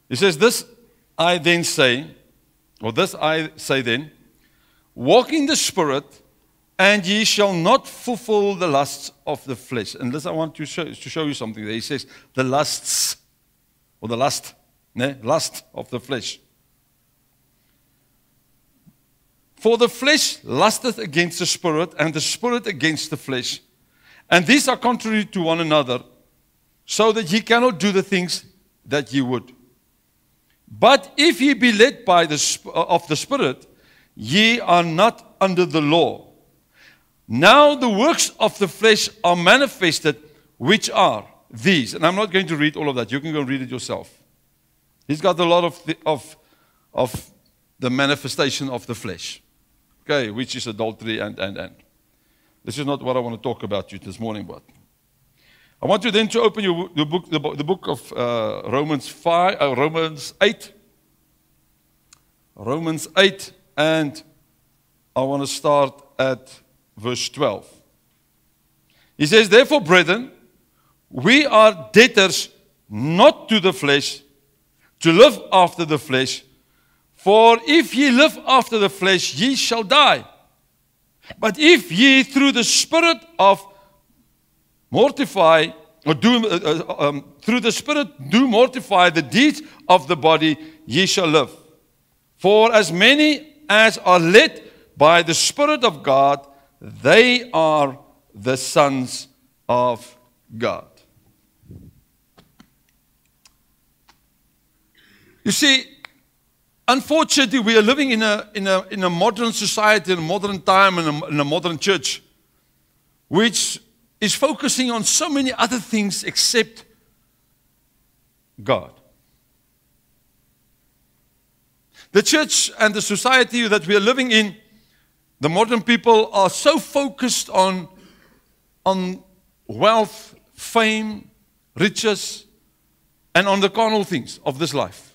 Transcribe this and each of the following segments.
He says, this I then say, or this I say then, walk in the Spirit, and ye shall not fulfill the lusts of the flesh. And this I want to show you something there. He says, the lusts, or the lust, lust of the flesh. For the flesh lusteth against the Spirit, and the Spirit against the flesh. And these are contrary to one another, so that ye cannot do the things that ye would. But if ye be led by of the Spirit, ye are not under the law. Now the works of the flesh are manifested, which are these. And I'm not going to read all of that. You can go read it yourself. He's got a lot of the manifestation of the flesh. Okay, which is adultery and. This is not what I want to talk about you this morning, but I want you then to open the book of Romans 8. Romans 8, and I want to start at verse 12. He says, therefore, brethren, we are debtors not to the flesh, to live after the flesh. For if ye live after the flesh, ye shall die. But if ye through the Spirit of mortify, or through the Spirit do mortify the deeds of the body, ye shall live. For as many as are led by the Spirit of God, they are the sons of God. You see, unfortunately, we are living in a modern society, in a modern time, in a modern church, which is focusing on so many other things except God. The church and the society that we are living in, the modern people are so focused on wealth, fame, riches, and on the carnal things of this life.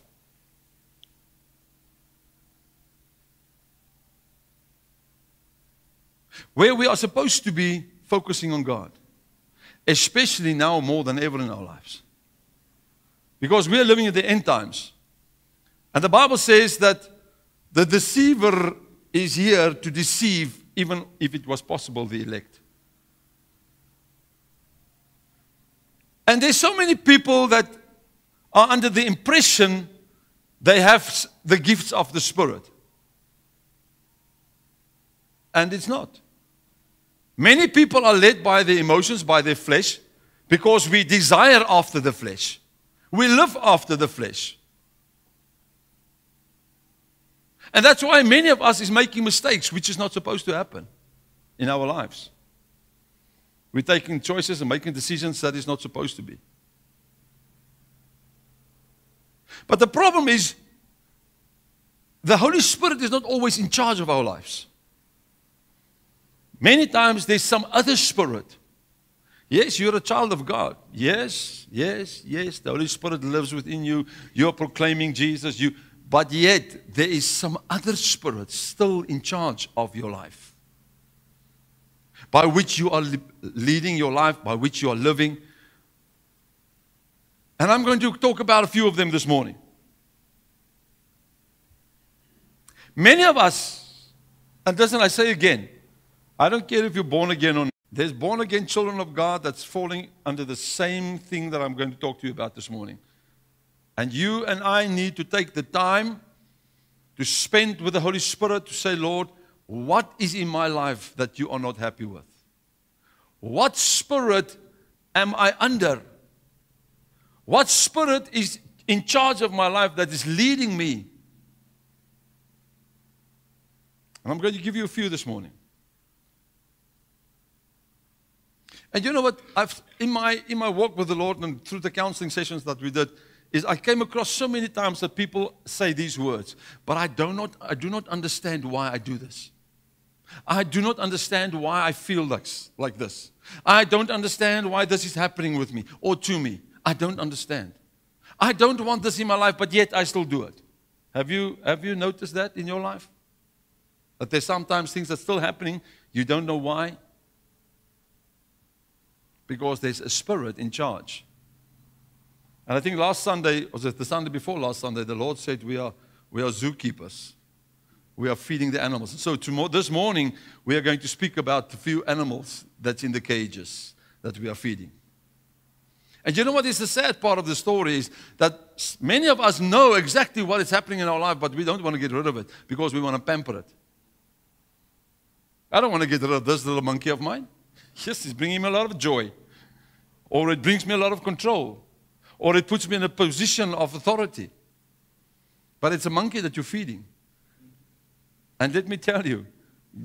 Where we are supposed to be focusing on God, especially now more than ever in our lives. Because we are living in the end times. And the Bible says that the deceiver is here to deceive, even if it was possible, the elect. And there's so many people that are under the impression they have the gifts of the Spirit. And it's not. Many people are led by their emotions, by their flesh, because we desire after the flesh. We live after the flesh. And that's why many of us is making mistakes, which is not supposed to happen in our lives. We're taking choices and making decisions that is not supposed to be. But the problem is, the Holy Spirit is not always in charge of our lives. Many times there's some other spirit. Yes, you're a child of God. Yes. The Holy Spirit lives within you. You're proclaiming Jesus. But yet, there is some other spirit still in charge of your life, by which you are leading your life, by which you are living. And I'm going to talk about a few of them this morning. Many of us, and listen, I say again, I don't care if you're born again or not. There's born again children of God that's falling under the same thing that I'm going to talk to you about this morning. And you and I need to take the time to spend with the Holy Spirit to say, Lord, what is in my life that you are not happy with? What spirit am I under? What spirit is in charge of my life that is leading me? And I'm going to give you a few this morning. And you know what? In my walk with the Lord and through the counseling sessions that we did, is I came across so many times that people say these words, but I do not understand why I do this. I do not understand why I feel like this. I don't understand why this is happening with me or to me. I don't understand. I don't want this in my life, but yet I still do it. Have you noticed that in your life? That there's sometimes things that's still happening, you don't know why? Because there's a spirit in charge. And I think last Sunday, or was it the Sunday before last Sunday, the Lord said we are zookeepers. We are feeding the animals. So this morning, we are going to speak about a few animals that's in the cages that we are feeding. And you know what is the sad part of the story is that many of us know exactly what is happening in our life, but we don't want to get rid of it because we want to pamper it. I don't want to get rid of this little monkey of mine. Yes, it's bringing me a lot of joy. Or it brings me a lot of control. Or it puts me in a position of authority. But it's a monkey that you're feeding. And let me tell you,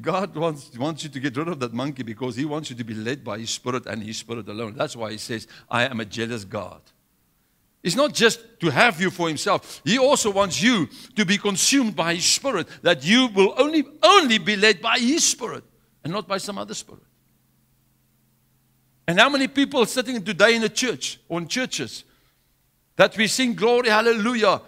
God wants you to get rid of that monkey because He wants you to be led by His Spirit and His Spirit alone. That's why He says, I am a jealous God. It's not just to have you for Himself. He also wants you to be consumed by His Spirit, that you will only be led by His Spirit and not by some other spirit. And how many people are sitting today in a church or in churches that we sing glory, hallelujah,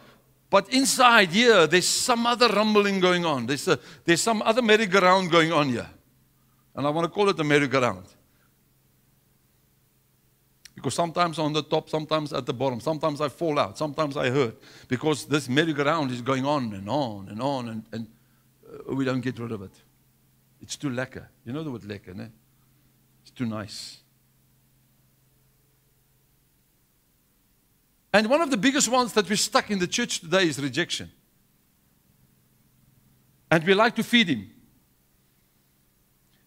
but inside here, there's some other rumbling going on. There's some other merry-go-round going on here. And I want to call it a merry-go-round. Because sometimes on the top, sometimes at the bottom. Sometimes I fall out. Sometimes I hurt. Because this merry-go-round is going on and on and on. And we don't get rid of it. It's too lekker. You know the word lekker, ne? It's too nice. And one of the biggest ones that we're stuck in the church today is rejection. And we like to feed Him.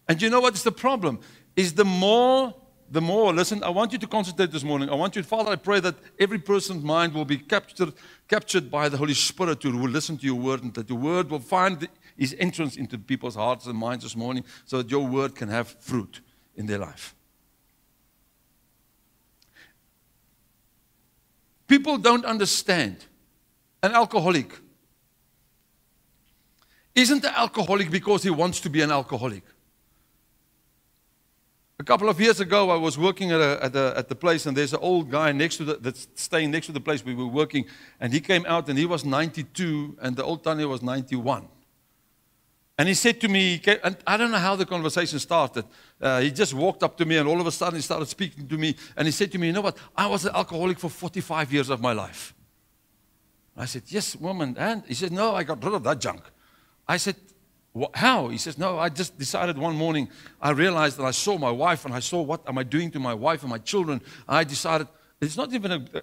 And you know what is the problem? Is the more, listen, I want you to concentrate this morning. I want you, Father, I pray that every person's mind will be captured by the Holy Spirit who will listen to your word, and that your word will find His entrance into people's hearts and minds this morning so that your word can have fruit in their life. People don't understand. An alcoholic isn't an alcoholic because he wants to be an alcoholic. A couple of years ago, I was working at the place, and there's an old guy that's staying next to the place we were working, and he came out, and he was 92, and the old Tanya was 91. And he said to me, and I don't know how the conversation started. He just walked up to me, and all of a sudden he started speaking to me. And he said to me, you know what? I was an alcoholic for 45 years of my life. I said, yes, woman. And he said, no, I got rid of that junk. I said, how? He says, no, I just decided one morning, I realized that I saw my wife, and I saw what am I doing to my wife and my children. I decided, it's not even a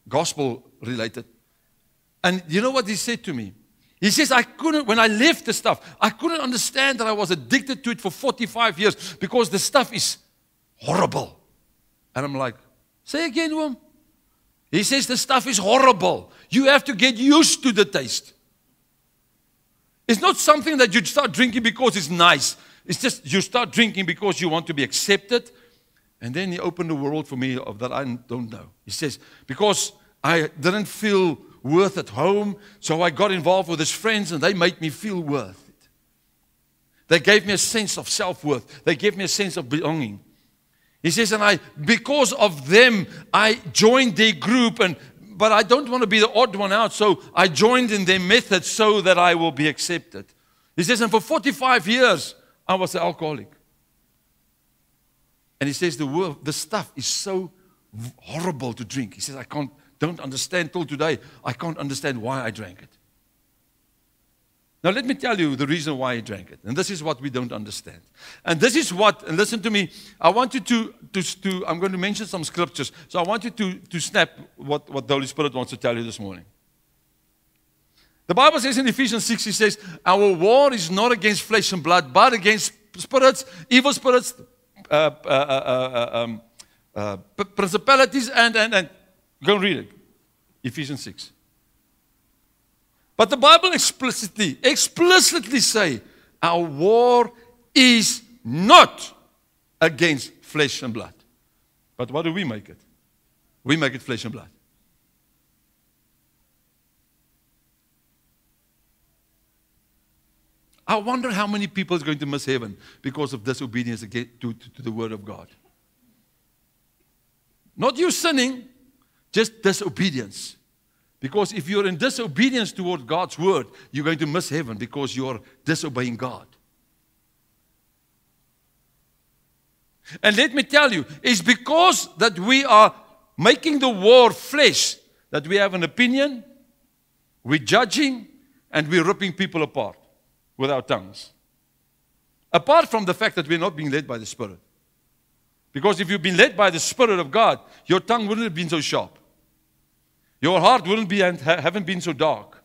gospel related. And you know what he said to me? He says, when I left the stuff, I couldn't understand that I was addicted to it for 45 years because the stuff is horrible. And I'm like, say again to him. He says, the stuff is horrible. You have to get used to the taste. It's not something that you start drinking because it's nice. It's just you start drinking because you want to be accepted. And then he opened the world for me of that I don't know. He says, because I didn't feel worth at home, so I got involved with his friends, and they made me feel worth it. They gave me a sense of self-worth. They gave me a sense of belonging. He says, and because of them, I joined their group, but I don't want to be the odd one out, so I joined in their method so that I will be accepted. He says, and for 45 years, I was an alcoholic. And he says, the stuff is so horrible to drink. He says, don't understand till today. I can't understand why I drank it. Now let me tell you the reason why I drank it. And this is what we don't understand. And this is what, and listen to me, I want you to I'm going to mention some scriptures. So I want you to snap what the Holy Spirit wants to tell you this morning. The Bible says in Ephesians 6, he says, our war is not against flesh and blood, but against spirits, evil spirits, principalities, and go and read it. Ephesians 6. But the Bible explicitly say, our war is not against flesh and blood. But what do we make it? We make it flesh and blood. I wonder how many people is going to miss heaven because of disobedience to the word of God. Not you sinning, just disobedience. Because if you're in disobedience toward God's word, you're going to miss heaven because you're disobeying God. And let me tell you, it's because that we are making the war flesh, that we have an opinion, we're judging, and we're ripping people apart with our tongues. Apart from the fact that we're not being led by the Spirit. Because if you've been led by the Spirit of God, your tongue wouldn't have been so sharp. Your heart wouldn't be and haven't been so dark.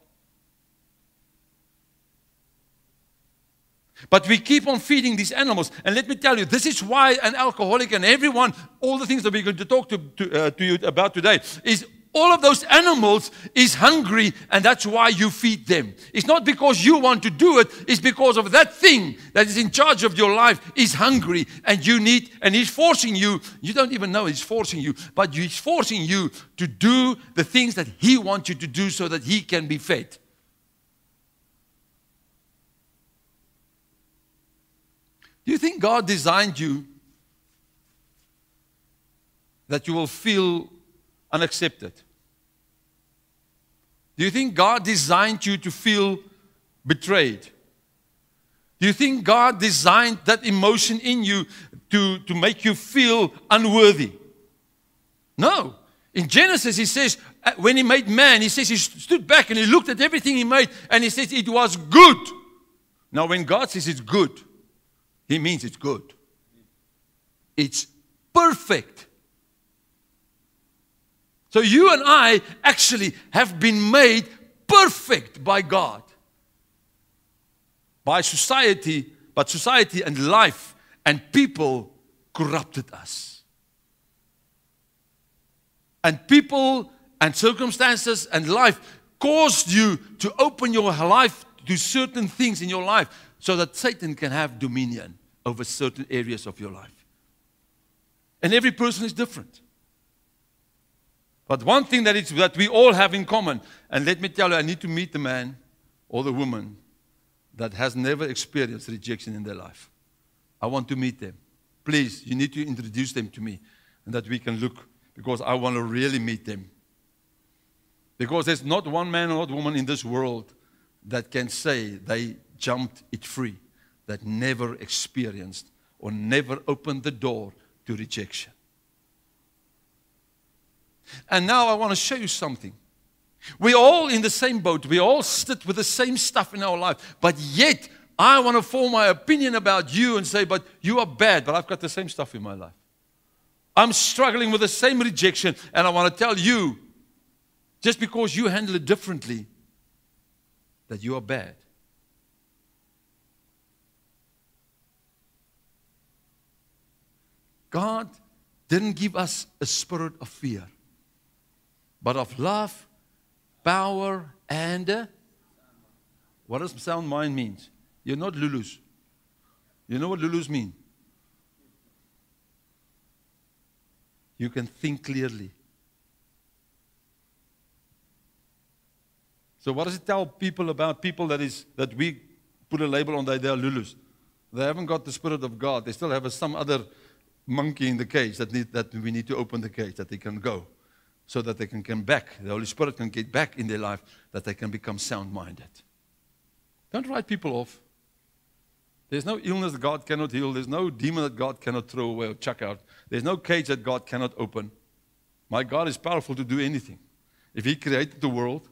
But we keep on feeding these animals. And let me tell you, this is why an alcoholic and everyone, all the things that we're going to talk to you about today, is all of those animals is hungry, and that's why you feed them. It's not because you want to do it. It's because of that thing that is in charge of your life is hungry, and you need, and he's forcing you. You don't even know he's forcing you, but he's forcing you to do the things that he wants you to do so that he can be fed. Do you think God designed you that you will feel unaccepted? Do you think God designed you to feel betrayed? Do you think God designed that emotion in you to make you feel unworthy? No. In Genesis, he says, when he made man, he says he stood back and he looked at everything he made and he says it was good. Now, when God says it's good, he means it's good. It's perfect. So you and I actually have been made perfect by God. By society, but society and life and people corrupted us. And people and circumstances and life caused you to open your life to certain things in your life so that Satan can have dominion over certain areas of your life. And every person is different. But one thing that we all have in common, and let me tell you, I need to meet the man or the woman that has never experienced rejection in their life. I want to meet them. Please, you need to introduce them to me, and that we can look, because I want to really meet them. Because there's not one man or not woman in this world that can say they jumped it free, that never experienced or never opened the door to rejection. And now I want to show you something. We're all in the same boat. We all sit with the same stuff in our life. But yet, I want to form my opinion about you and say, but you are bad, but I've got the same stuff in my life. I'm struggling with the same rejection, and I want to tell you, just because you handle it differently, that you are bad. God didn't give us a spirit of fear, but of love, power, and what does sound mind mean? You're not Lulus. You know what Lulus mean? You can think clearly. So what does it tell people about people that we put a label on that they are Lulus? They haven't got the Spirit of God. They still have some other monkey in the cage that we need to open the cage, that they can go, so that they can come back. The Holy Spirit can get back in their life, that they can become sound-minded. Don't write people off. There's no illness that God cannot heal. There's no demon that God cannot throw away or chuck out. There's no cage that God cannot open. My God is powerful to do anything. If He created the world,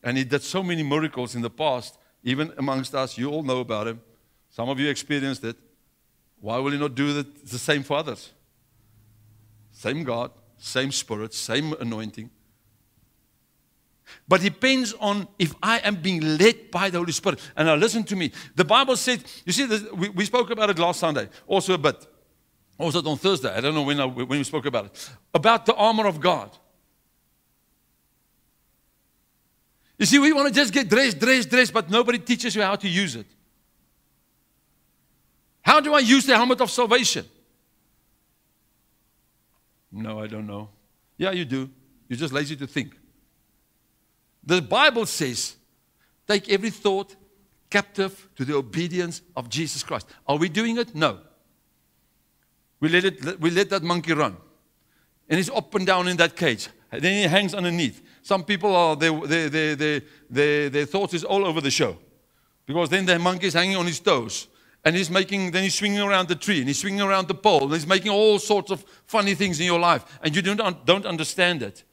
and He did so many miracles in the past, even amongst us, you all know about Him. Some of you experienced it. Why will He not do the same for others? Same God, same Spirit, same anointing. But it depends on if I am being led by the Holy Spirit. And now listen to me. The Bible said, you see, we spoke about it last Sunday, also a bit. Also on Thursday, I don't know when we spoke about it. About the armor of God. You see, we want to just get dressed, but nobody teaches you how to use it. How do I use the helmet of salvation? No, I don't know. Yeah, you do. You're just lazy to think. The Bible says, take every thought captive to the obedience of Jesus Christ. Are we doing it? No. We let that monkey run. And he's up and down in that cage. And then he hangs underneath. Some people are, their thoughts is all over the show. Because then the monkey is hanging on his toes. And then he's swinging around the tree, and he's swinging around the pole, and he's making all sorts of funny things in your life, and you don't understand it.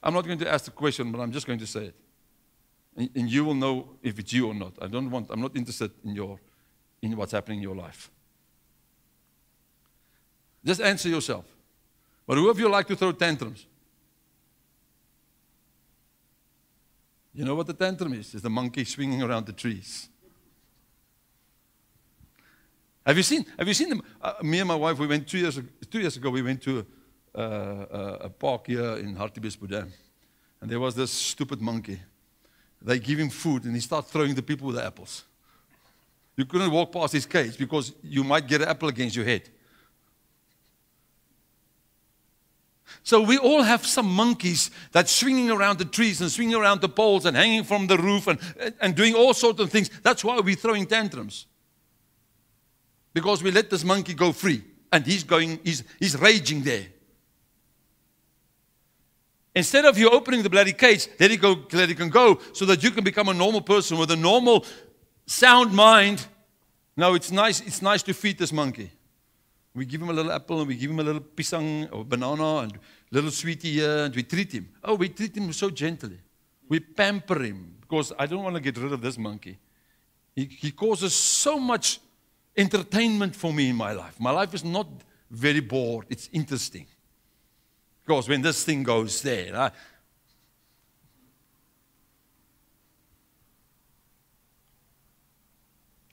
I'm not going to ask the question, but I'm just going to say it. And you will know if it's you or not. I'm not interested in what's happening in your life. Just answer yourself. But who of you like to throw tantrums? You know what the tantrum is? It's the monkey swinging around the trees. Have you seen them? Me and my wife, we went 2 years ago, we went to a park here in Hartbeespoort. And there was this stupid monkey. They give him food, and he starts throwing the people with the apples. You couldn't walk past his cage because you might get an apple against your head. So we all have some monkeys that's swinging around the trees and swinging around the poles and hanging from the roof and doing all sorts of things. That's why we're throwing tantrums. Because we let this monkey go free. And he's raging there. Instead of you opening the bloody cage, let it can go so that you can become a normal person with a normal, sound mind. No, it's nice to feed this monkey. We give him a little apple, and we give him a little pisang or banana and a little sweetie here, and we treat him. Oh, we treat him so gently. We pamper him because I don't want to get rid of this monkey. He causes so much entertainment for me in my life. My life is not very bored. It's interesting. Because when this thing goes there,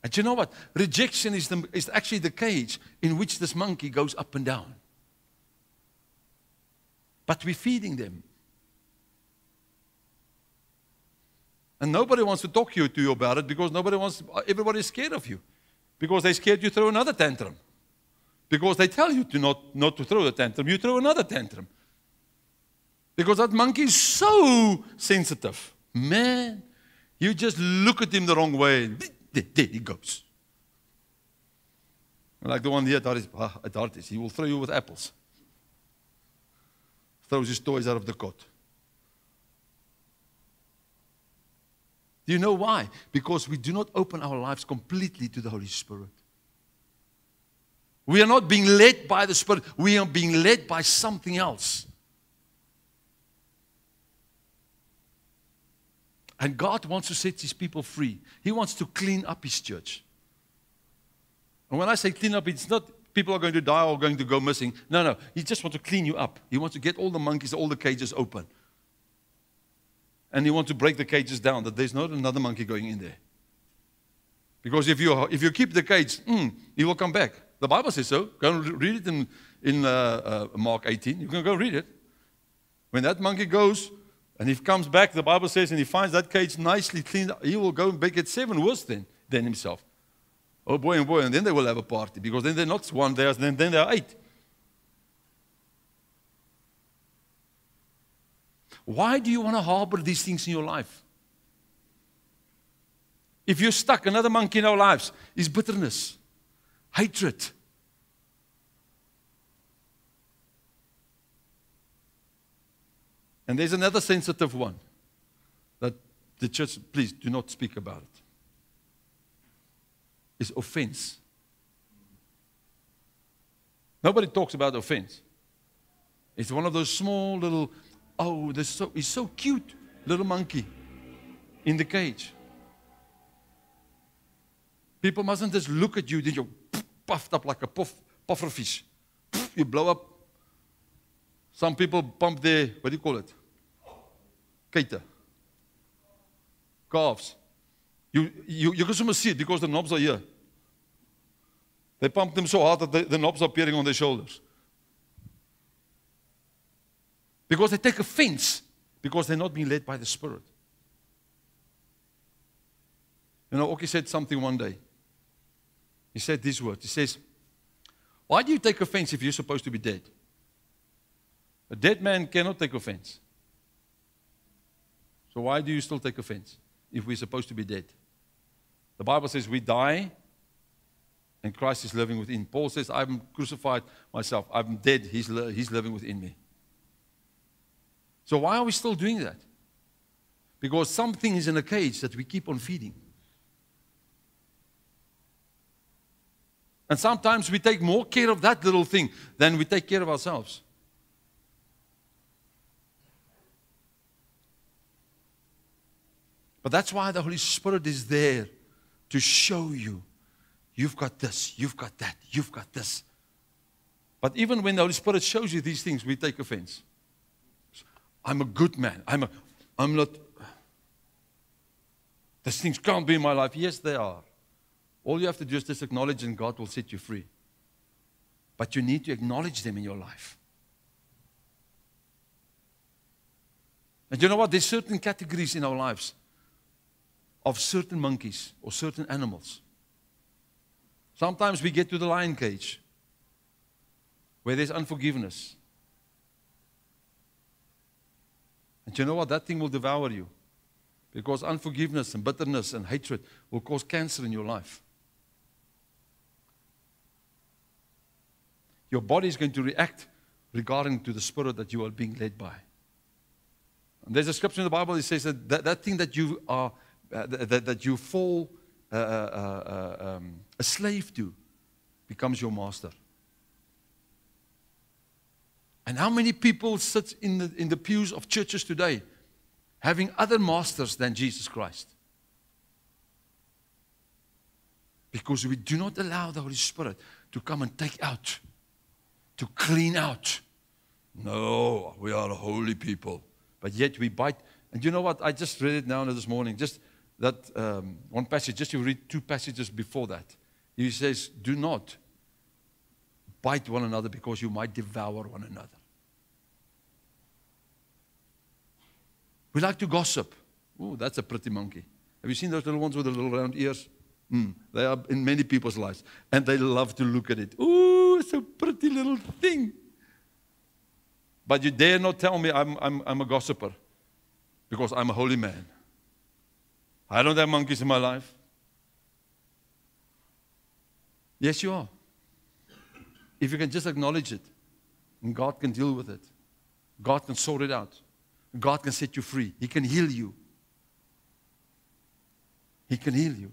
and you know what? Rejection is actually the cage in which this monkey goes up and down. But we're feeding them. And nobody wants to talk to you about it because everybody's scared of you. Because they're scared you throw another tantrum. Because they tell you not to throw a tantrum, you throw another tantrum. Because that monkey is so sensitive. Man, you just look at him the wrong way. There he goes. Like the one here at Harties, he will throw you with apples. Throws his toys out of the cot. Do you know why? Because we do not open our lives completely to the Holy Spirit. We are not being led by the Spirit. We are being led by something else. And God wants to set His people free. He wants to clean up His church. And when I say clean up, it's not people are going to die or going to go missing. No. He just wants to clean you up. He wants to get all the monkeys, all the cages open. And He wants to break the cages down, that there's not another monkey going in there. Because if you keep the cage, he will come back. The Bible says so. Go and read it in Mark 18. You can go read it. When that monkey goes, and he comes back, the Bible says, and he finds that cage nicely cleaned up, he will go and make it 7 worse than himself. Oh boy, and then they will have a party, because then they're not one there, then there are 8. Why do you want to harbor these things in your life? If you're stuck, another monkey in our lives is bitterness, hatred. And there's another sensitive one that the church, please do not speak about it. It's offense. Nobody talks about offense. It's one of those small little, he's so cute, little monkey in the cage. People mustn't just look at you, then you're puffed up like a puffer fish. You blow up. Some people pump their, what do you call it? Kater. Calves. You can almost see it because the knobs are here. They pump them so hard that the knobs are appearing on their shoulders. Because they take offense, because they're not being led by the Spirit. You know, Oki said something one day. He said these words. He says, why do you take offense if you're supposed to be dead? A dead man cannot take offense. So why do you still take offense if we're supposed to be dead? The Bible says we die and Christ is living within. Paul says, I'm crucified myself. I'm dead. He's living within me. So why are we still doing that? Because something is in a cage that we keep on feeding. And sometimes we take more care of that little thing than we take care of ourselves. But that's why the Holy Spirit is there to show you, you've got this, you've got that, you've got this. But even when the Holy Spirit shows you these things, we take offense. I'm a good man. I'm not. These things can't be in my life. Yes, they are. All you have to do is just acknowledge and God will set you free. But you need to acknowledge them in your life. And you know what? There's certain categories in our lives of certain monkeys or certain animals. Sometimes we get to the lion cage where there's unforgiveness. And you know what? That thing will devour you. Because unforgiveness and bitterness and hatred will cause cancer in your life. Your body is going to react regarding to the spirit that you are being led by. And there's a scripture in the Bible that says that thing that you are, that you fall a slave to becomes your master. And how many people sit in the pews of churches today having other masters than Jesus Christ? Because we do not allow the Holy Spirit to come and take out, to clean out. No, we are a holy people. But yet we bite. And you know what? I just read it now this morning. Just that one passage, just to read two passages before that. He says, do not bite one another because you might devour one another. We like to gossip. Oh, that's a pretty monkey. Have you seen those little ones with the little round ears? They are in many people's lives. And they love to look at it. Oh, it's a pretty little thing. But you dare not tell me I'm a gossiper. Because I'm a holy man. I don't have monkeys in my life. Yes, you are. If you can just acknowledge it, and God can deal with it. God can sort it out. God can set you free. He can heal you. He can heal you.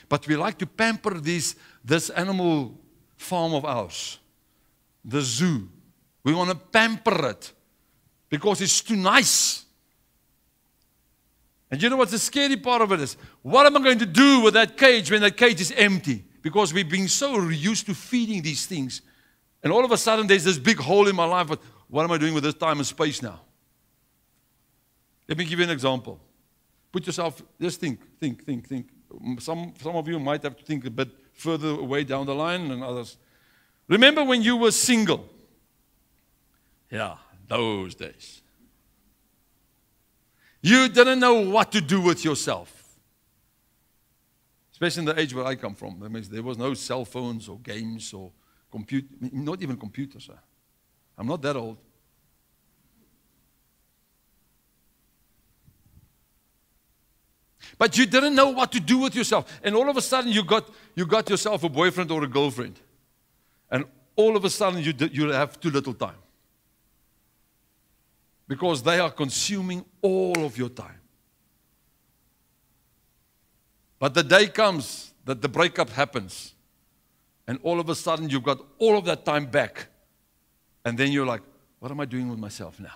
But we like to pamper this animal farm of ours, the zoo. We want to pamper it because it's too nice. And you know what the scary part of it is? What am I going to do with that cage when that cage is empty? Because we've been so used to feeding these things. And all of a sudden there's this big hole in my life. But what am I doing with this time and space now? Let me give you an example. Put yourself, just think. Some of you might have to think a bit further away down the line than others. Remember when you were single? Yeah, those days. You didn't know what to do with yourself. Especially in the age where I come from. That means there was no cell phones or games or not even computers. I'm not that old. But you didn't know what to do with yourself. And all of a sudden you got yourself a boyfriend or a girlfriend. And all of a sudden you have too little time. Because they are consuming all of your time. But the day comes that the breakup happens. And all of a sudden you've got all of that time back. And then you're like, what am I doing with myself now?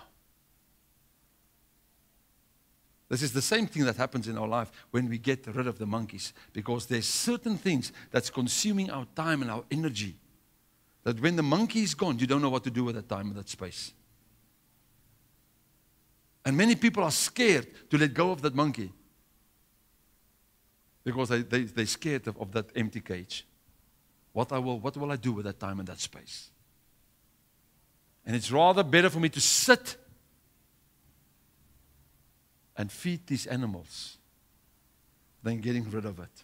This is the same thing that happens in our life when we get rid of the monkeys. Because there's certain things that's consuming our time and our energy. That when the monkey is gone, you don't know what to do with that time and that space. And many people are scared to let go of that monkey. Because they're scared of that empty cage. What will I do with that time and that space? And it's rather better for me to sit and feed these animals than getting rid of it.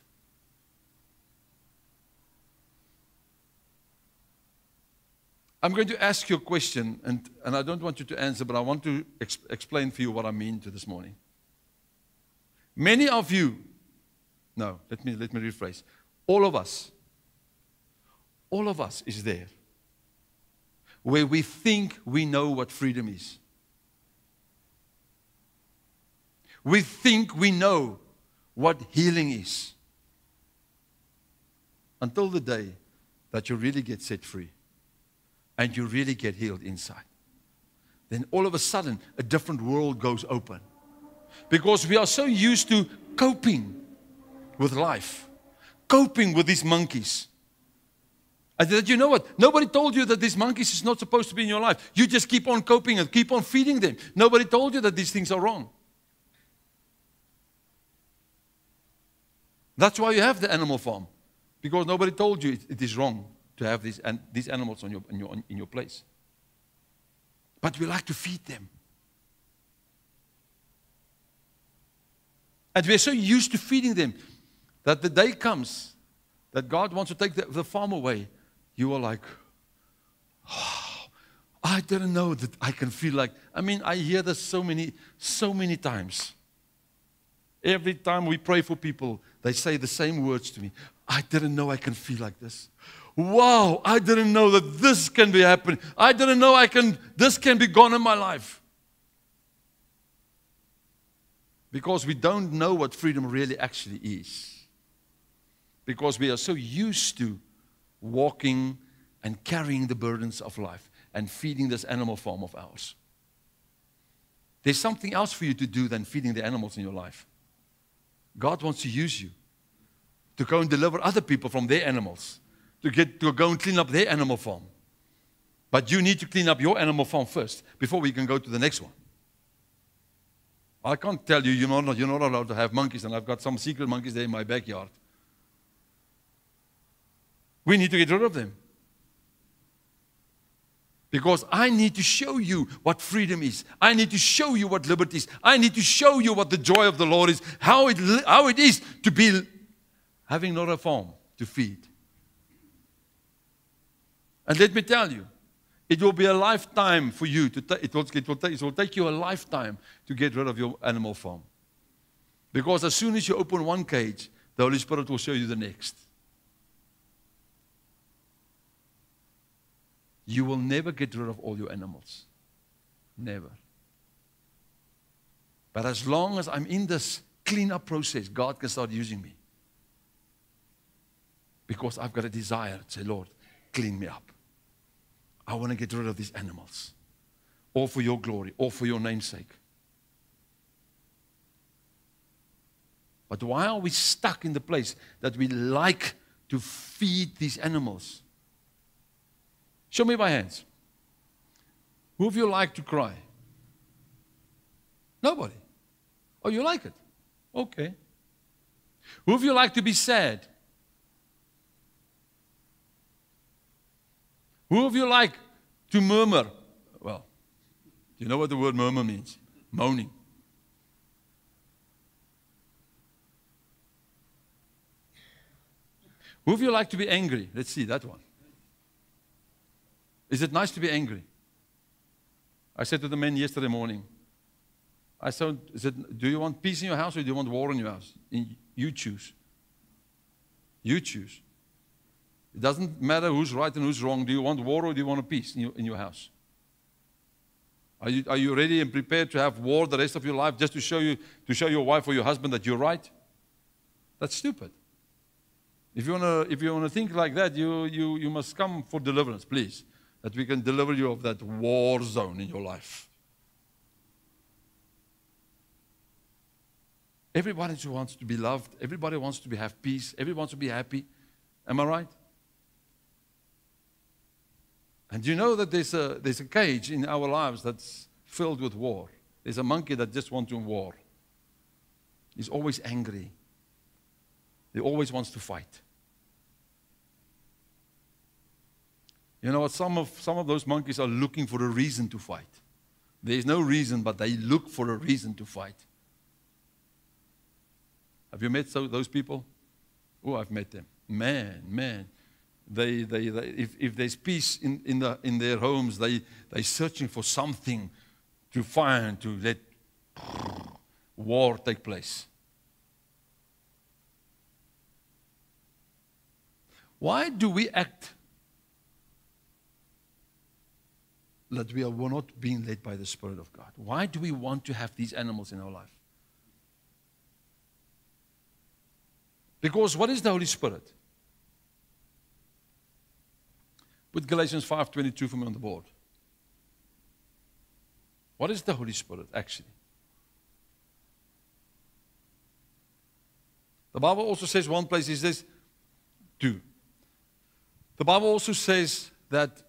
I'm going to ask you a question, and I don't want you to answer, but I want to explain for you what I mean to this morning. Many of you, no, let me rephrase. All of us is there, where we think we know what freedom is. We think we know what healing is. until the day that you really get set free and you really get healed inside. Then all of a sudden, a different world goes open. Because we are so used to coping with life, coping with these monkeys. And did you know what? Nobody told you that these monkeys is not supposed to be in your life. You just keep on coping and keep on feeding them. Nobody told you that these things are wrong. That's why you have the animal farm. Because nobody told you it is wrong to have these animals in your place. But we like to feed them. And we're so used to feeding them that the day comes that God wants to take the farm away. You are like, oh, I didn't know that I can feel like. I hear this so many times. Every time we pray for people, they say the same words to me. I didn't know I can feel like this. Wow, I didn't know that this can be happening. I didn't know this can be gone in my life. Because we don't know what freedom really actually is. Because we are so used to walking and carrying the burdens of life and feeding this animal farm of ours. There's something else for you to do than feeding the animals in your life. God wants to use you to go and deliver other people from their animals, to go and clean up their animal farm. But you need to clean up your animal farm first before we can go to the next one. I can't tell you you're not allowed to have monkeys, and I've got some secret monkeys there in my backyard. We need to get rid of them. Because I need to show you what freedom is. I need to show you what liberty is. I need to show you what the joy of the Lord is. How it is to be having not a farm to feed. And let me tell you, it will be a lifetime for you. It will take you a lifetime to get rid of your animal farm. Because as soon as you open one cage, the Holy Spirit will show you the next. You will never get rid of all your animals. Never. But as long as I'm in this clean-up process, God can start using me. Because I've got a desire to say, Lord, clean me up. I want to get rid of these animals. All for your glory, all for your name's sake. But why are we stuck in the place that we like to feed these animals? Show me by hands. Who of you like to cry? Nobody. Oh, you like it? Okay. Who of you like to be sad? Who of you like to murmur? Well, you know what the word murmur means? Moaning. Who of you like to be angry? Let's see that one. Is it nice to be angry? I said to the men yesterday morning, I said, do you want peace in your house or do you want war in your house? You choose. You choose. It doesn't matter who's right and who's wrong. Do you want war or do you want a peace in your house? Are you ready and prepared to have war the rest of your life just to show your wife or your husband that you're right? That's stupid. If you want to think like that, you must come for deliverance, please. That we can deliver you of that war zone in your life. Everybody wants to be loved. Everybody wants to have peace. Everybody wants to be happy. Am I right? And you know that there's a cage in our lives that's filled with war. There's a monkey that just wants to war. He's always angry. He always wants to fight. You know what? Some of those monkeys are looking for a reason to fight. There is no reason, but they look for a reason to fight. Have you met those people? Oh, I've met them. Man. If there's peace in their homes, they're searching for something to find to let war take place. Why do we act that we are not being led by the Spirit of God? Why do we want to have these animals in our life? Because what is the Holy Spirit? Put Galatians 5:22 for me on the board. What is the Holy Spirit, actually? The Bible also says one place, it says, do. The Bible also says that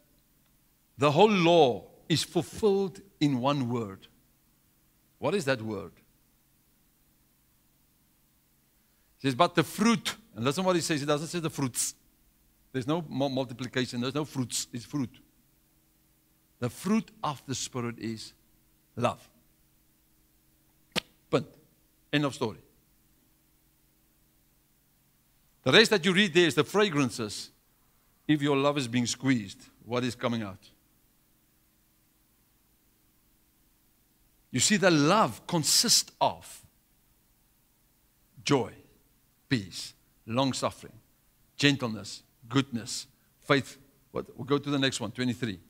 the whole law is fulfilled in one word. What is that word? It says, but the fruit, and listen what he says, it doesn't say the fruits. There's no multiplication, there's no fruits, it's fruit. The fruit of the Spirit is love. Punt. End of story. The rest that you read there is the fragrances. If your love is being squeezed, what is coming out? You see, the love consists of joy, peace, long-suffering, gentleness, goodness, faith. We'll go to the next one, 23.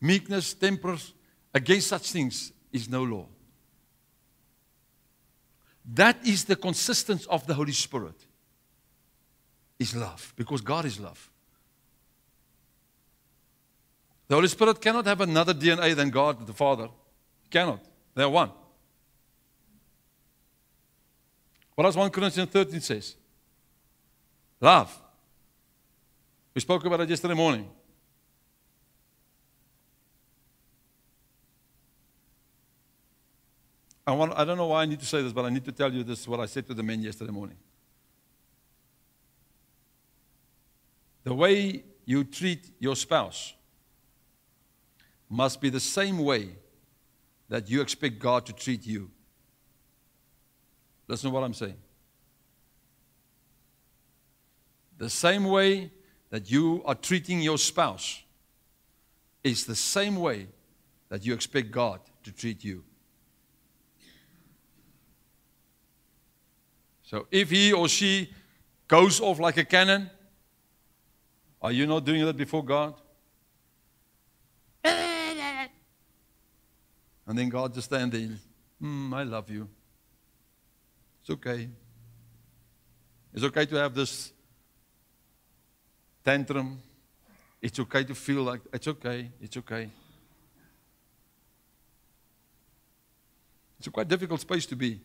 Meekness, temperance, against such things is no law. That is the consistence of the Holy Spirit, is love, because God is love. The Holy Spirit cannot have another DNA than God the Father. Cannot. They are one. What does 1 Corinthians 13 says? Love. We spoke about it yesterday morning. I don't know why I need to say this, but I need to tell you this, what I said to the men yesterday morning. The way you treat your spouse must be the same way that you expect God to treat you. Listen to what I'm saying. The same way that you are treating your spouse is the same way that you expect God to treat you. So if he or she goes off like a cannon, are you not doing that before God? And then God just stands there, I love you. It's okay. It's okay to have this tantrum. It's okay to feel like, it's okay, it's okay. It's a quite difficult space to be.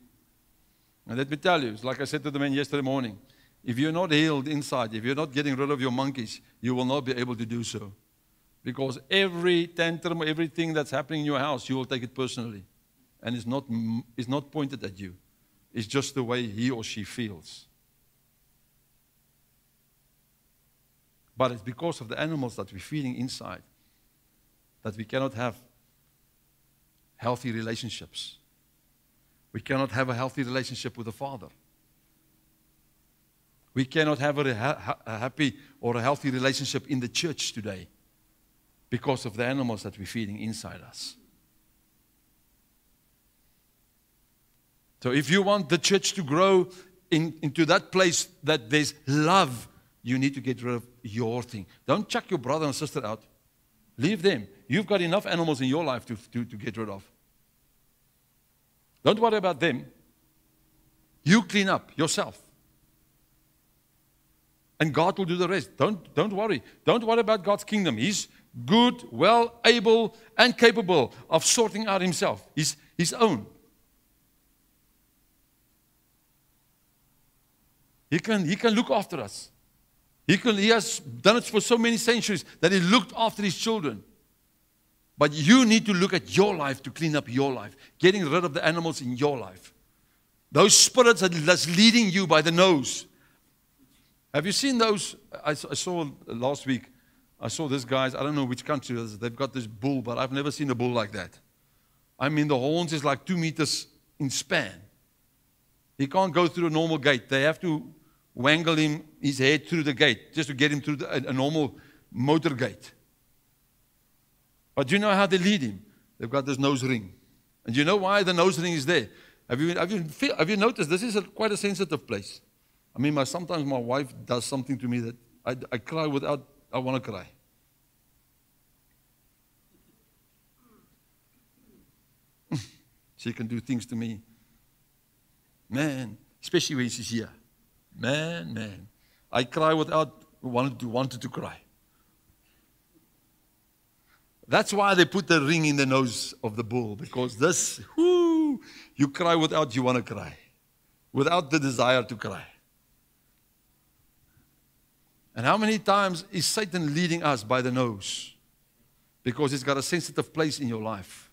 And let me tell you, it's like I said to the men yesterday morning, if you're not healed inside, if you're not getting rid of your monkeys, you will not be able to do so. Because every tantrum, everything that's happening in your house, you will take it personally. And it's not pointed at you. It's just the way he or she feels. But it's because of the animals that we're feeding inside that we cannot have healthy relationships. We cannot have a healthy relationship with the Father. We cannot have a happy or a healthy relationship in the church today because of the animals that we're feeding inside us. So if you want the church to grow into that place that there's love, you need to get rid of your thing. Don't chuck your brother and sister out. Leave them. You've got enough animals in your life to get rid of. Don't worry about them. You clean up yourself. And God will do the rest. Don't worry. Don't worry about God's kingdom. He's good, well, able, and capable of sorting out himself. He's his own. He can look after us. He has done it for so many centuries that he looked after his children. But you need to look at your life to clean up your life, getting rid of the animals in your life. Those spirits that's leading you by the nose. Have you seen those? I saw last week, I saw this guys, I don't know which country it is, they've got this bull, but I've never seen a bull like that. I mean, the horns is like 2 meters in span. He can't go through a normal gate. They have to wangle his head through the gate just to get him through a normal motor gate. But you know how they lead him? They've got this nose ring. And you know why the nose ring is there? Have you noticed this is quite a sensitive place? I mean, sometimes my wife does something to me that I cry without, I want to cry. She can do things to me. Man, especially when she's here. Man. I cry without wanted to cry. That's why they put the ring in the nose of the bull, because this, you cry without you want to cry, without the desire to cry. And how many times is Satan leading us by the nose? Because he's got a sensitive place in your life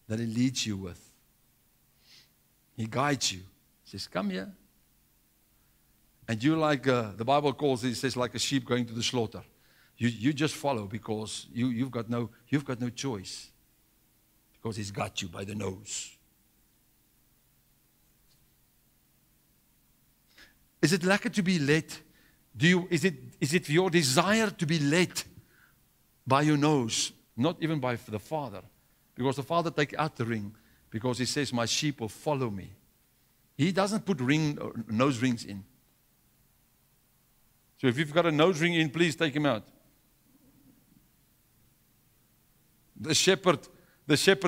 that he leads you with. He guides you. He says, come here. And you like, the Bible calls it, says, like a sheep going to the slaughter. You just follow because you've got no choice. Because he's got you by the nose. Is it lucky to be led? Is it your desire to be led by your nose, not even by the Father? Because the Father takes out the ring, because he says, my sheep will follow me. He doesn't put nose rings in. So if you've got a nose ring in, please take him out. The shepherd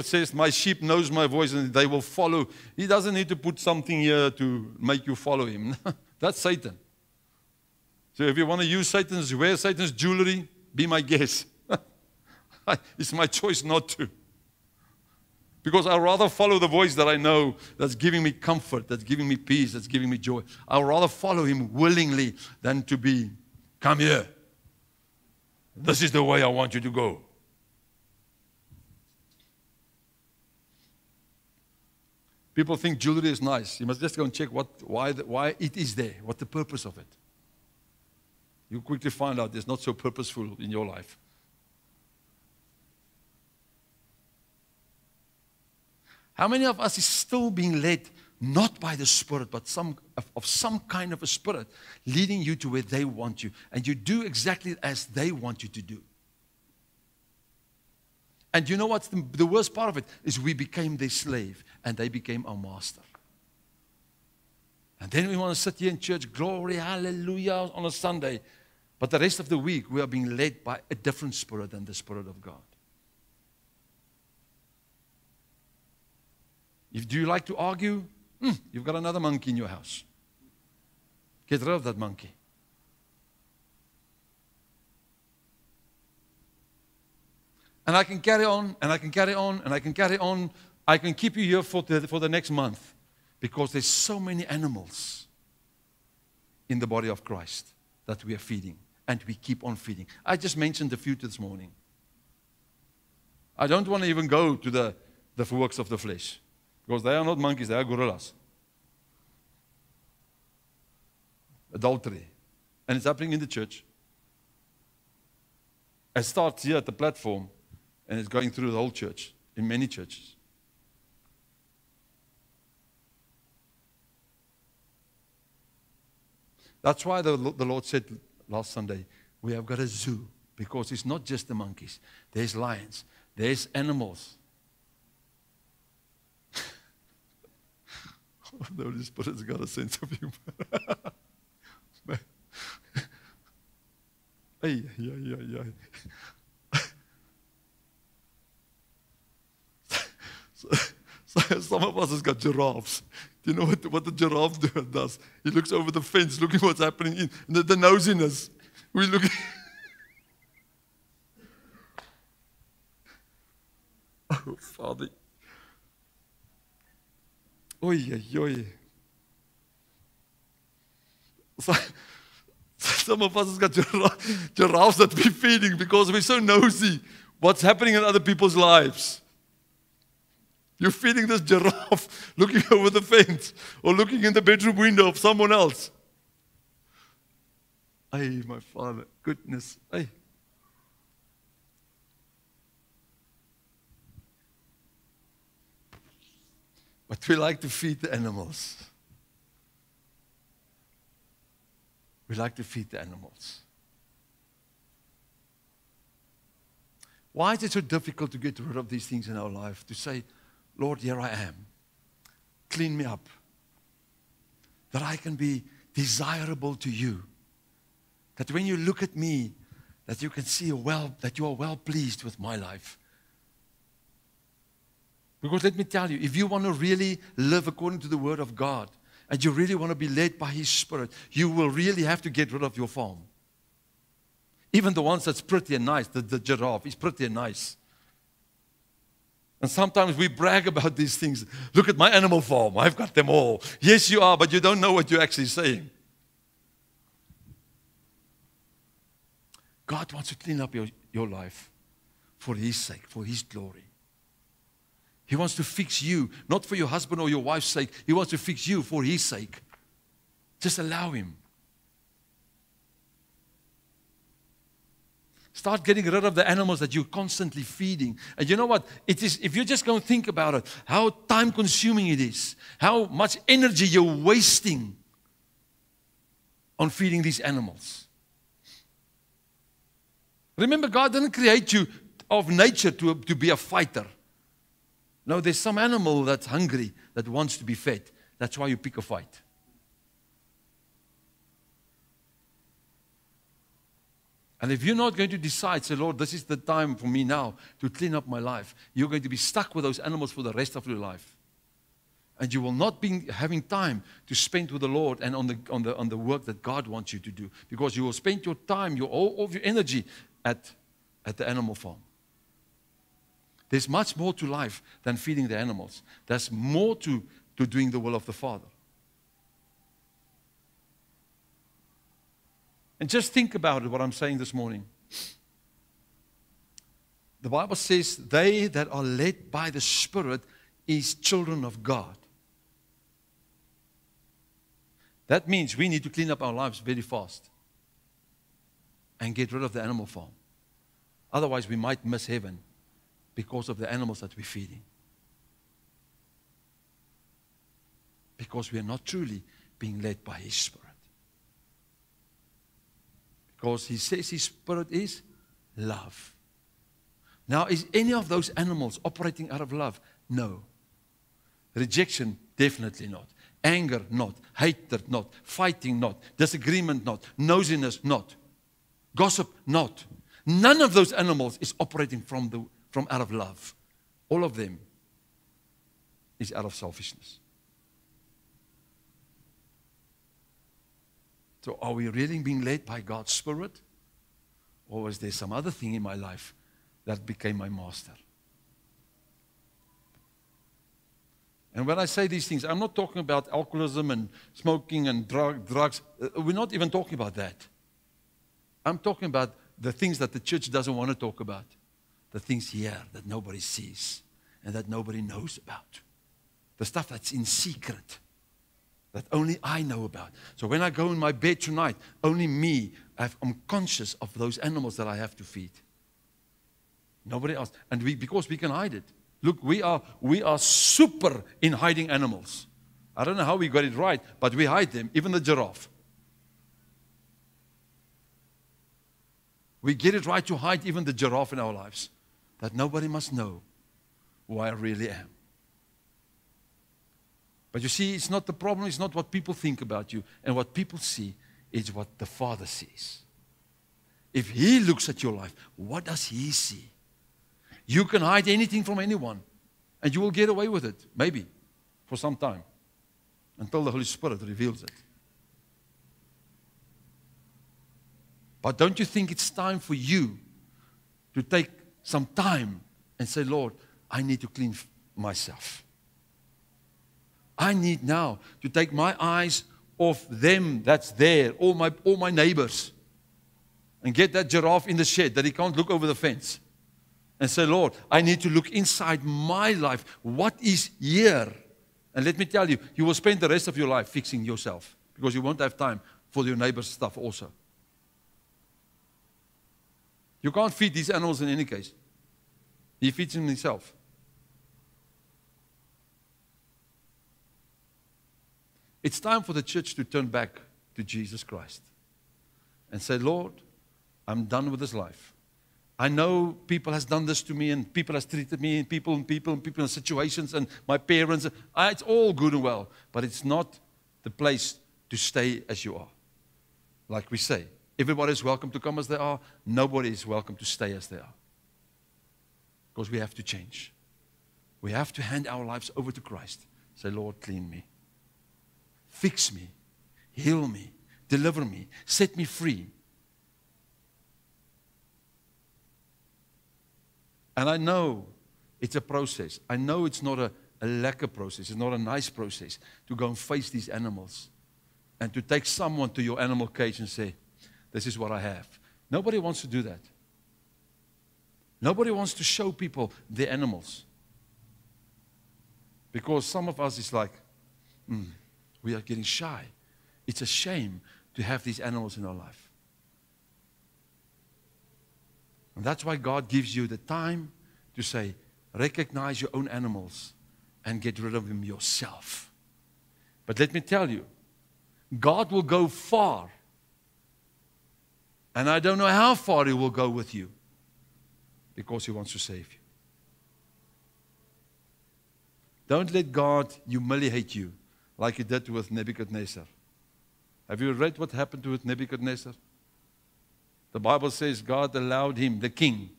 says, my sheep knows my voice and they will follow. He doesn't need to put something here to make you follow him. That's Satan. So if you want to wear Satan's jewelry, be my guest. It's my choice not to. Because I'd rather follow the voice that I know that's giving me comfort, that's giving me peace, that's giving me joy. I'd rather follow him willingly than to be, come here. This is the way I want you to go. People think jewelry is nice. You must just go and check why it is there, what the purpose of it. You quickly find out it's not so purposeful in your life. How many of us is still being led not by the Spirit, but some kind of a spirit leading you to where they want you, and you do exactly as they want you to do? And you know what's the worst part of it is we became their slave and they became our master. And then we want to sit here in church, glory, hallelujah, on a Sunday. But the rest of the week, we are being led by a different spirit than the Spirit of God. Do you like to argue? You've got another monkey in your house. Get rid of that monkey. And I can carry on, and I can carry on, and I can carry on. I can keep you here for the next month, because there's so many animals in the body of Christ that we are feeding, and we keep on feeding. I just mentioned a few this morning. I don't want to even go to the works of the flesh, because they are not monkeys, they are gorillas. Adultery. And it's happening in the church. It starts here at the platform, and it's going through the whole church, in many churches. That's why the Lord said last Sunday, we have got a zoo, because it's not just the monkeys. There's lions, there's animals. The Holy Spirit's got a sense of humor. Ay. So some of us has got giraffes. Do you know what the giraffe does? He looks over the fence, looking what's happening in the nosiness. We look. Oh, Father. Oy. So, some of us has got giraffes that we're feeding because we're so nosy what's happening in other people's lives. You're feeding this giraffe looking over the fence or looking in the bedroom window of someone else. Ay, my Father, goodness. Ay. But we like to feed the animals. We like to feed the animals. Why is it so difficult to get rid of these things in our life? To say, Lord, here I am. Clean me up. That I can be desirable to you. That when you look at me, that you can see that you are well pleased with my life. Because let me tell you, if you want to really live according to the Word of God, and you really want to be led by His Spirit, you will really have to get rid of your farm. Even the ones that's pretty and nice, the giraffe is pretty and nice. And sometimes we brag about these things. Look at my animal farm. I've got them all. Yes, you are, but you don't know what you're actually saying. God wants to clean up your life for His sake, for His glory. He wants to fix you, not for your husband or your wife's sake. He wants to fix you for His sake. Just allow Him. Start getting rid of the animals that you're constantly feeding. And you know what? It is, if you just go and think about it, how time-consuming it is, how much energy you're wasting on feeding these animals. Remember, God didn't create you of nature to be a fighter. No, there's some animal that's hungry, that wants to be fed. That's why you pick a fight. And if you're not going to decide, say, Lord, this is the time for me now to clean up my life, you're going to be stuck with those animals for the rest of your life. And you will not be having time to spend with the Lord and on the work that God wants you to do. Because you will spend your time, all of your energy at the animal farm. There's much more to life than feeding the animals. There's more to doing the will of the Father. And just think about it, what I'm saying this morning. The Bible says, they that are led by the Spirit is children of God. That means we need to clean up our lives very fast and get rid of the animal farm. Otherwise, we might miss heaven because of the animals that we're feeding. Because we are not truly being led by His Spirit. Because He says His Spirit is love. Now, is any of those animals operating out of love? No. Rejection, definitely not. Anger, not. Hatred, not. Fighting, not. Disagreement, not. Nosiness, not. Gossip, not. None of those animals is operating from out of love. All of them is out of selfishness. So are we really being led by God's Spirit? Or is there some other thing in my life that became my master? And when I say these things, I'm not talking about alcoholism and smoking and drugs. We're not even talking about that. I'm talking about the things that the church doesn't want to talk about. The things here that nobody sees and that nobody knows about. The stuff that's in secret that only I know about. So when I go in my bed tonight, only me, I'm conscious of those animals that I have to feed. Nobody else. And because we can hide it. Look, we are super in hiding animals. I don't know how we got it right, but we hide them, even the giraffe. We get it right to hide even the giraffe in our lives. That nobody must know who I really am. But you see, it's not the problem, it's not what people think about you and what people see, it's what the Father sees. If He looks at your life, what does He see? You can hide anything from anyone and you will get away with it, maybe, for some time, until the Holy Spirit reveals it. But don't you think it's time for you to take some time and say, Lord, I need to clean myself. I need now to take my eyes off them that's there, all my neighbors, and get that giraffe in the shed that he can't look over the fence. And say, Lord, I need to look inside my life. What is here? And let me tell you, you will spend the rest of your life fixing yourself because you won't have time for your neighbor's stuff also. You can't feed these animals in any case. He feeds them himself. It's time for the church to turn back to Jesus Christ and say, Lord, I'm done with this life. I know people has done this to me and people has treated me and people in situations and my parents. It's all good and well, but it's not the place to stay as you are. Like we say, everybody is welcome to come as they are. Nobody is welcome to stay as they are. Because we have to change. We have to hand our lives over to Christ. Say, Lord, clean me. fix me, heal me, deliver me, set me free. And I know it's a process. I know it's not a lekker process. It's not a nice process to go and face these animals and to take someone to your animal cage and say, this is what I have. Nobody wants to do that. Nobody wants to show people their animals. Because some of us is like, we are getting shy. It's a shame to have these animals in our life. And that's why God gives you the time to say, recognize your own animals and get rid of them yourself. But let me tell you, God will go far. And I don't know how far He will go with you because He wants to save you. Don't let God humiliate you like He did with Nebuchadnezzar. Have you read what happened to Nebuchadnezzar? The Bible says God allowed him, the king,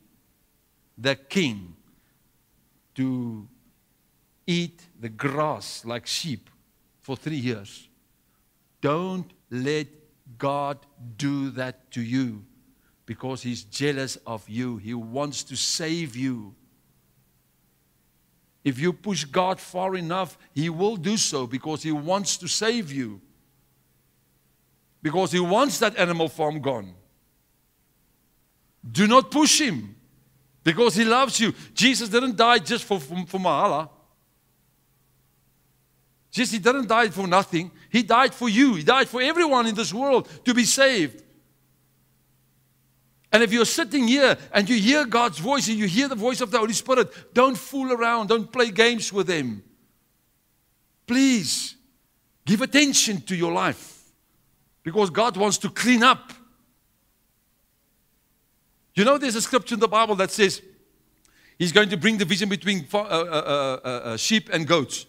to eat the grass like sheep for 3 years. Don't let God do that to you because He's jealous of you. He wants to save you. If you push God far enough, He will do so because He wants to save you. Because He wants that animal farm gone. Do not push Him because He loves you. Jesus didn't die just for Mahala. Jesus, He didn't die for nothing. He died for you. He died for everyone in this world to be saved. And if you're sitting here and you hear God's voice and you hear the voice of the Holy Spirit, don't fool around. Don't play games with Him. Please, give attention to your life. Because God wants to clean up. You know, there's a scripture in the Bible that says He's going to bring division between sheep and goats.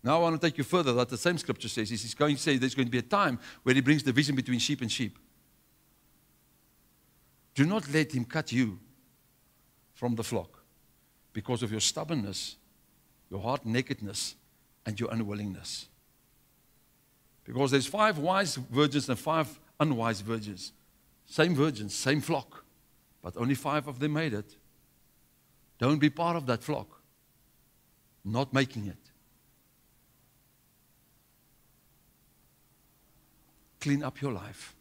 Now I want to take you further. That the same scripture says He's going to say there's going to be a time where He brings division between sheep and sheep. Do not let Him cut you from the flock because of your stubbornness, your hard-nakedness, and your unwillingness. Because there's 5 wise virgins and 5 unwise virgins. Same virgins, same flock, but only 5 of them made it. Don't be part of that flock. Not making it. Clean up your life.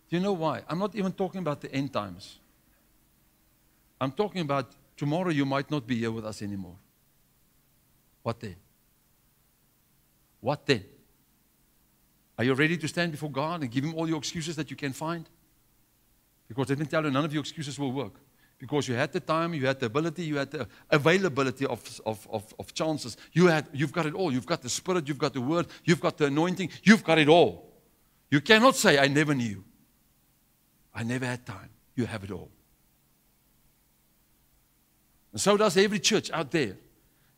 Do you know why? I'm not even talking about the end times. I'm talking about tomorrow you might not be here with us anymore. What then? What then? Are you ready to stand before God and give Him all your excuses that you can find? Because let me tell you, none of your excuses will work. Because you had the time, you had the ability, you had the availability of chances. You've got it all. You've got the Spirit, you've got the Word, you've got the anointing, you've got it all. You cannot say, I never knew. I never had time. You have it all. And so does every church out there.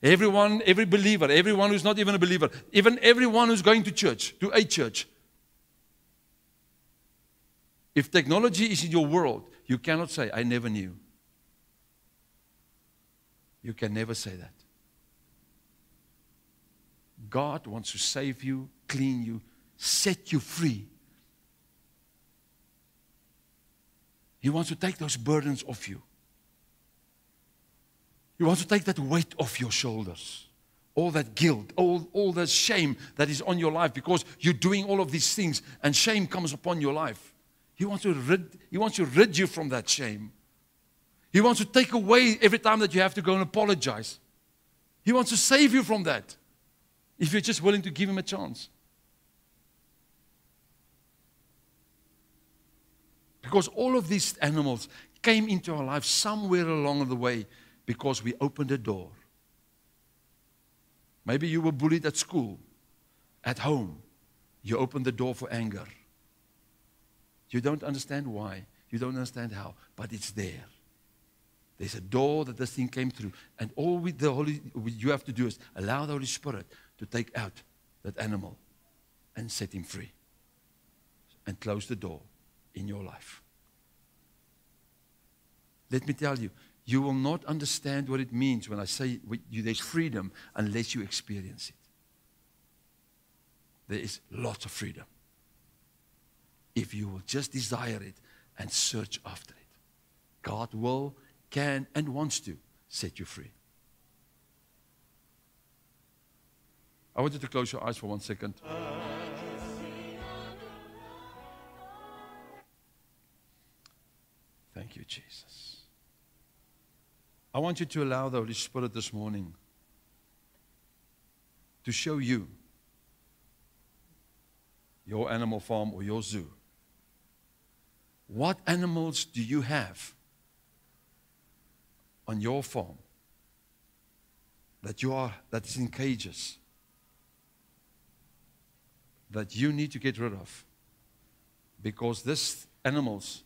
Everyone, every believer, everyone who's not even a believer, even everyone who's going to church, to a church. If technology is in your world, you cannot say, I never knew. You can never say that. God wants to save you, clean you, set you free. He wants to take those burdens off you. He wants to take that weight off your shoulders. All that guilt, all that shame that is on your life because you're doing all of these things and shame comes upon your life. He wants to rid you from that shame. He wants to take away every time that you have to go and apologize. He wants to save you from that if you're just willing to give Him a chance. Because all of these animals came into our lives somewhere along the way because we opened a door. Maybe you were bullied at school, at home. You opened the door for anger. You don't understand why. You don't understand how. But it's there. There's a door that this thing came through. And all you have to do is allow the Holy Spirit to take out that animal and set him free. And close the door in your life. Let me tell you, you will not understand what it means when I say there's freedom unless you experience it. there is lots of freedom. If you will just desire it and search after it, God will, can, and wants to set you free. I want you to close your eyes for 1 second. Thank you, Jesus. I want you to allow the Holy Spirit this morning to show you your animal farm or your zoo. What animals do you have on your farm that is in cages that you need to get rid of? Because these animals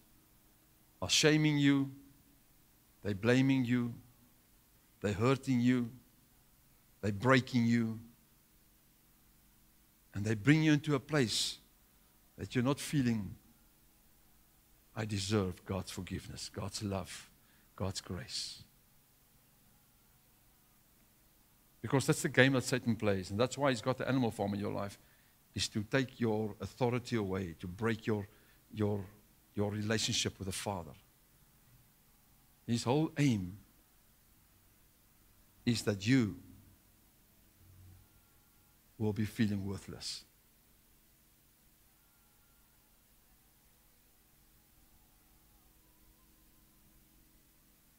are shaming you, they're blaming you, they're hurting you, they're breaking you, and they bring you into a place that you're not feeling, I deserve God's forgiveness, God's love, God's grace. Because that's the game that Satan plays, and that's why he's got the animal farm in your life, is to take your authority away, to break your relationship with the Father. His whole aim is that you will be feeling worthless.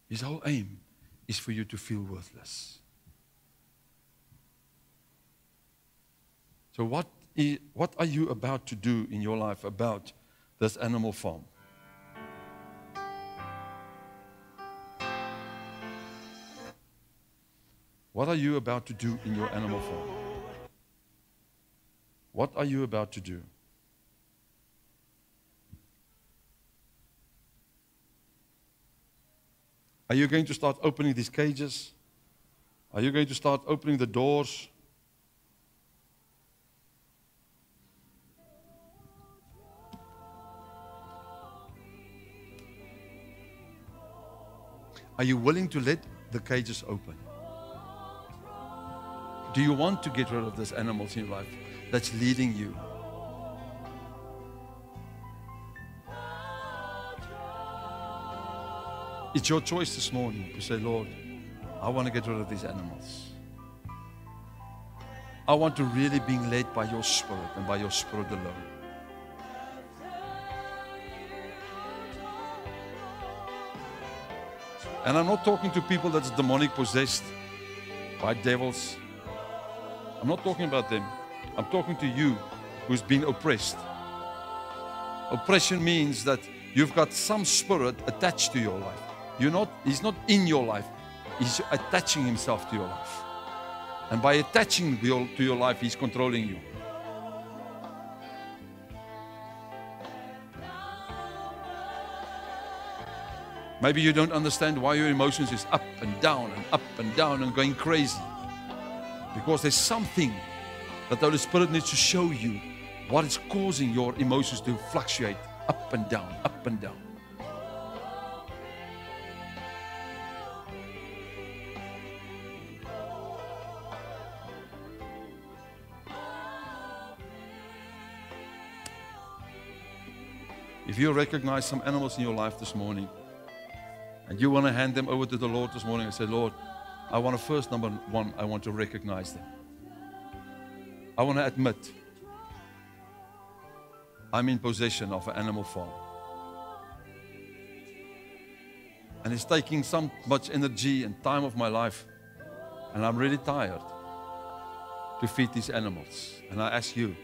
His whole aim is for you to feel worthless. So what are you about to do in your life about this animal farm? What are you about to do in your animal farm? What are you about to do? Are you going to start opening these cages? Are you going to start opening the doors? Are you willing to let the cages open? Do you want to get rid of these animals in your life that's leading you? It's your choice this morning to say, Lord, I want to get rid of these animals. I want to really be led by your Spirit and by your Spirit alone. And I'm not talking to people that's demonic possessed by devils. I'm not talking about them. I'm talking to you who's been oppressed. Oppression means that you've got some spirit attached to your life. He's not in your life. He's attaching himself to your life. And by attaching to your life, he's controlling you. Maybe you don't understand why your emotions is up and down and going crazy. Because there's something that the Holy Spirit needs to show you what is causing your emotions to fluctuate up and down, up and down. If you recognize some animals in your life this morning, and you want to hand them over to the Lord this morning and say, Lord, I want to first, number one, I want to recognize them. I want to admit I'm in possession of an animal farm. And it's taking so much energy and time of my life. And I'm really tired to feed these animals. And I ask you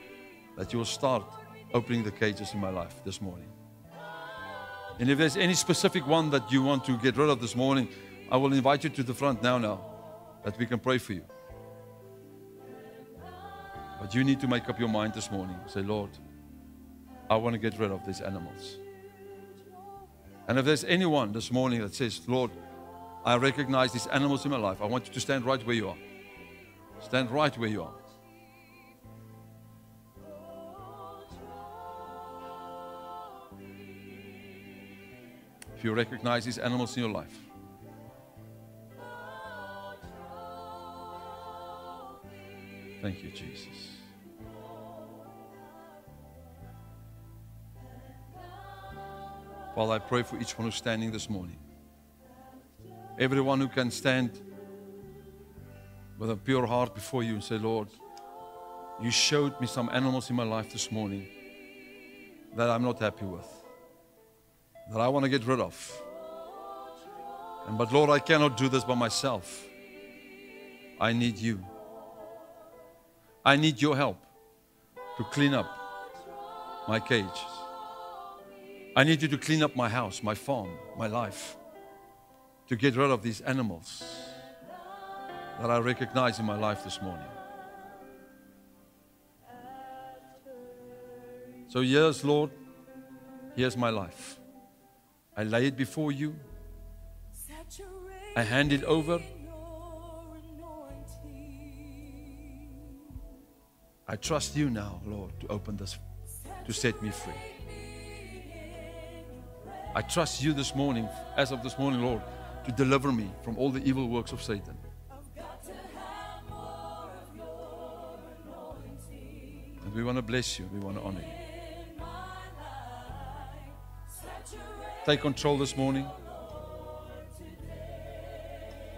that you will start opening the cages in my life this morning. And if there's any specific one that you want to get rid of this morning, I will invite you to the front now, that we can pray for you. But you need to make up your mind this morning. Say, Lord, I want to get rid of these animals. And if there's anyone this morning that says, Lord, I recognize these animals in my life, I want you to stand right where you are. Stand right where you are. If you recognize these animals in your life, thank you, Jesus. Father, I pray for each one who's standing this morning. Everyone who can stand with a pure heart before you and say, Lord, you showed me some animals in my life this morning that I'm not happy with, that I want to get rid of. But Lord, I cannot do this by myself. I need you. I need your help to clean up my cage. I need you to clean up my house, my farm, my life, to get rid of these animals that I recognize in my life this morning. So yes, Lord, here's my life. I lay it before you. I hand it over. I trust you now, Lord, to open this, to set me free. I trust you this morning, as of this morning, Lord, to deliver me from all the evil works of Satan. And we want to bless you. We want to honor you. Take control this morning.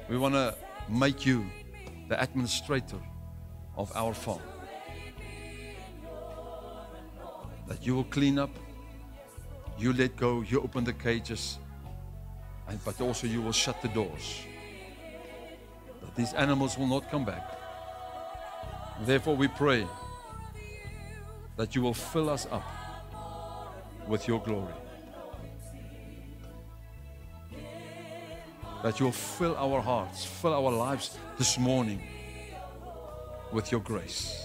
We want to make you the administrator of our farm. That you will clean up, you let go, you open the cages, but also you will shut the doors. That these animals will not come back. Therefore we pray that you will fill us up with your glory. That you will fill our hearts, fill our lives this morning with your grace.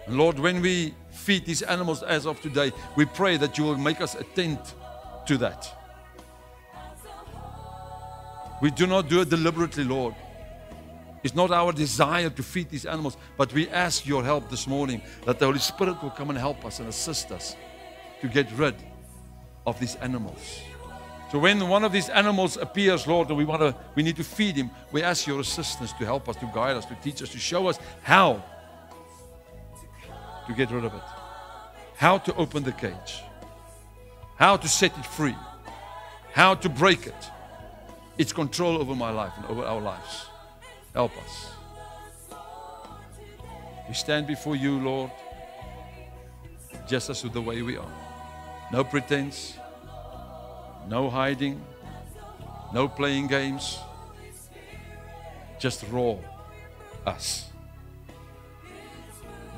And Lord, when we feed these animals as of today, we pray that you will make us attend to that. We do not do it deliberately, Lord. It's not our desire to feed these animals, but we ask your help this morning that the Holy Spirit will come and help us and assist us to get rid of these animals. So when one of these animals appears, Lord, and we need to feed him, we ask your assistance to help us, to guide us, to teach us, to show us how to get rid of it, how to open the cage, how to set it free, how to break it. It's control over my life and over our lives. Help us. We stand before you, Lord, just as the way we are. No pretense, no hiding, no playing games, just raw us.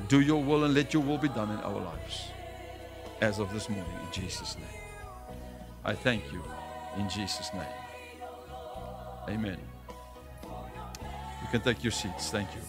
Do your will and let your will be done in our lives as of this morning, in Jesus' name. I thank you in Jesus' name. Amen. You can take your seats. Thank you.